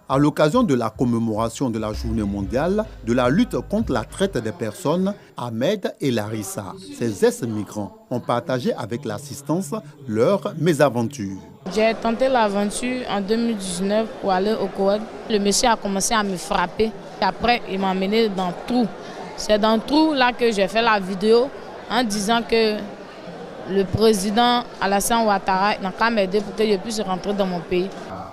À l'occasion de la commémoration de la Journée mondiale de la lutte contre la traite des personnes, Ahmed et Larissa, ces ex-migrants, ont partagé avec l'assistance leurs mésaventures. J'ai tenté l'aventure en 2019 pour aller au Koweït. Le monsieur a commencé à me frapper. Et après, il m'a emmené dans le trou. C'est dans le trou là que j'ai fait la vidéo en disant que le président Alassane Ouattara n'a qu'à m'aider pour que je puisse rentrer dans mon pays.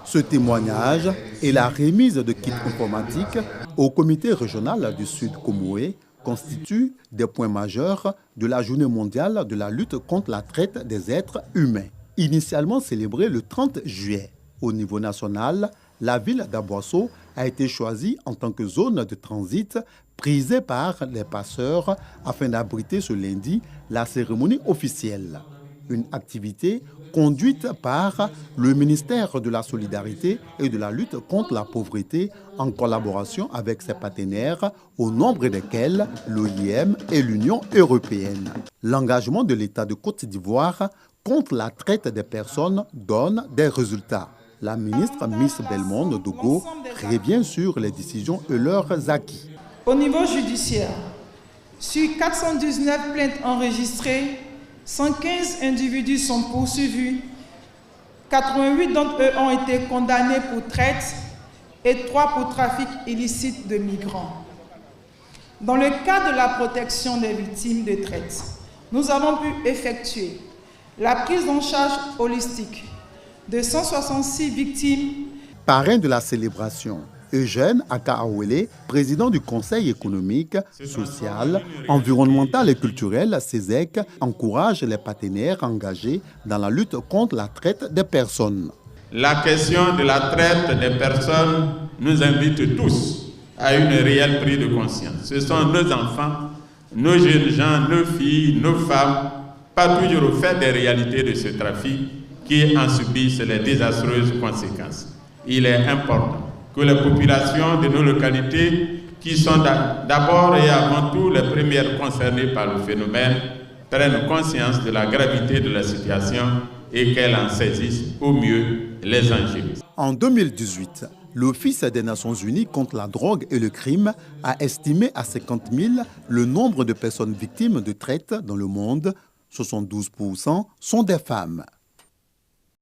Ce témoignage et la remise de kits informatiques au comité régional du Sud Comoé constituent des points majeurs de la Journée mondiale de la lutte contre la traite des êtres humains. Initialement célébrée le 30 juillet, au niveau national, la ville d'Aboisseau a été choisie en tant que zone de transit prisée par les passeurs afin d'abriter ce lundi la cérémonie officielle. Une activité conduite par le ministère de la Solidarité et de la lutte contre la pauvreté en collaboration avec ses partenaires, au nombre desquels l'OIM et l'Union européenne. L'engagement de l'État de Côte d'Ivoire contre la traite des personnes donne des résultats. La ministre Miss Belmondo Dogo revient sur les décisions et leurs acquis. Au niveau judiciaire, sur 419 plaintes enregistrées, 115 individus sont poursuivis, 88 d'entre eux ont été condamnés pour traite et 3 pour trafic illicite de migrants. Dans le cadre de la protection des victimes de traite, nous avons pu effectuer la prise en charge holistique de 166 victimes. Parrain de la célébration, Eugène Akaawele, président du Conseil économique, social, environnemental et culturel, CESEC, encourage les partenaires engagés dans la lutte contre la traite des personnes. La question de la traite des personnes nous invite tous à une réelle prise de conscience. Ce sont nos enfants, nos jeunes gens, nos filles, nos femmes, pas toujours au fait des réalités de ce trafic qui en subissent les désastreuses conséquences. Il est important que les populations de nos localités, qui sont d'abord et avant tout les premières concernées par le phénomène, prennent conscience de la gravité de la situation et qu'elles en saisissent au mieux les enjeux. En 2018, l'Office des Nations Unies contre la drogue et le crime a estimé à 50 000 le nombre de personnes victimes de traite dans le monde. 72% sont des femmes.